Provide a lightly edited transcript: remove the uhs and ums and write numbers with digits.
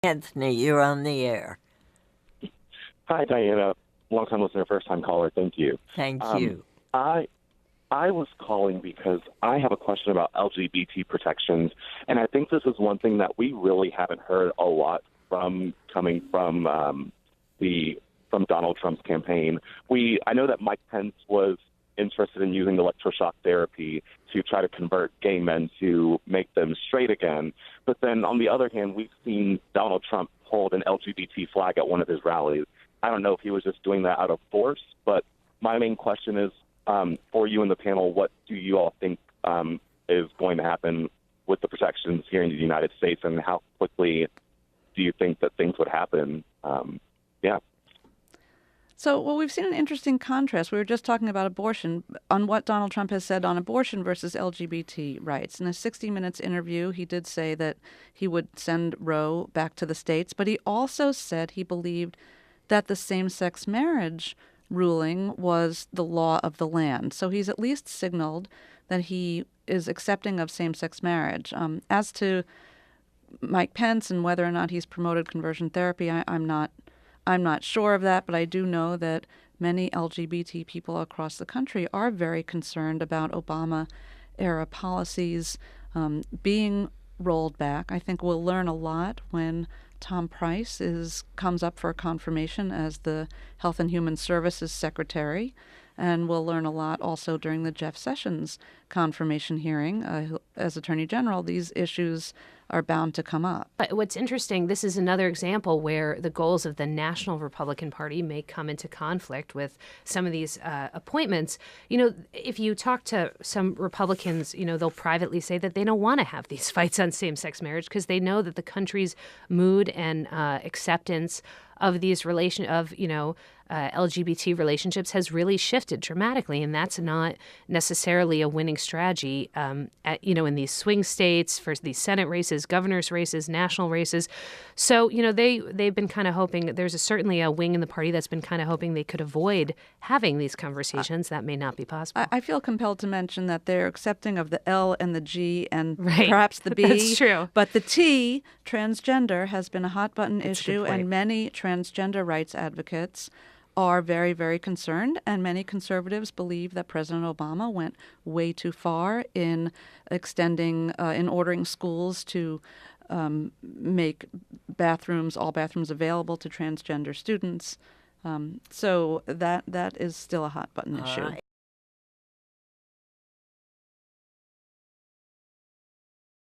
Anthony, you're on the air. Hi, Diana. Long-time listener, first-time caller. Thank you. Thank Um, you. I I was calling because I have a question about LGBT protections, and I think this is one thing that we really haven't heard a lot from coming from the from Donald Trump's campaign. I know that Mike Pence was interested in using electroshock therapy to try to convert gay men to make them straight again. But then on the other hand, we've seen Donald Trump hold an LGBT flag at one of his rallies. I don't know if he was just doing that out of force, but my main question is, for you in the panel, what do you all think is going to happen with the protections here in the United States, and how quickly do you think that things would happen? Yeah. So, well, we've seen an interesting contrast. We were just talking about abortion, on what Donald Trump has said on abortion versus LGBT rights. In a 60 Minutes interview, he did say that he would send Roe back to the states, but he also said he believed that the same-sex marriage ruling was the law of the land. So he's at least signaled that he is accepting of same-sex marriage. As to Mike Pence and whether or not he's promoted conversion therapy, I'm not sure of that, but I do know that many LGBT people across the country are very concerned about Obama-era policies being rolled back. I think we'll learn a lot when Tom Price comes up for confirmation as the Health and Human Services Secretary, and we'll learn a lot also during the Jeff Sessions confirmation hearing. As Attorney General, these issues are bound to come up. But what's interesting, this is another example where the goals of the National Republican Party may come into conflict with some of these appointments. You know, if you talk to some Republicans, you know, they'll privately say that they don't want to have these fights on same-sex marriage because they know that the country's mood and acceptance of these LGBT relationships has really shifted dramatically, and that's not necessarily a winning strategy. In these swing states for these Senate races, governor's races, national races. So they've been kind of hoping. There's certainly a wing in the party that's been kind of hoping they could avoid having these conversations. That may not be possible. I feel compelled to mention that they're accepting of the L and the G and right. perhaps the B. That's true. But the T, transgender, has been a hot button That's issue, and many transgender rights advocates are very, very concerned, and many conservatives believe that President Obama went way too far in in ordering schools to make all bathrooms available to transgender students. So that is still a hot button issue.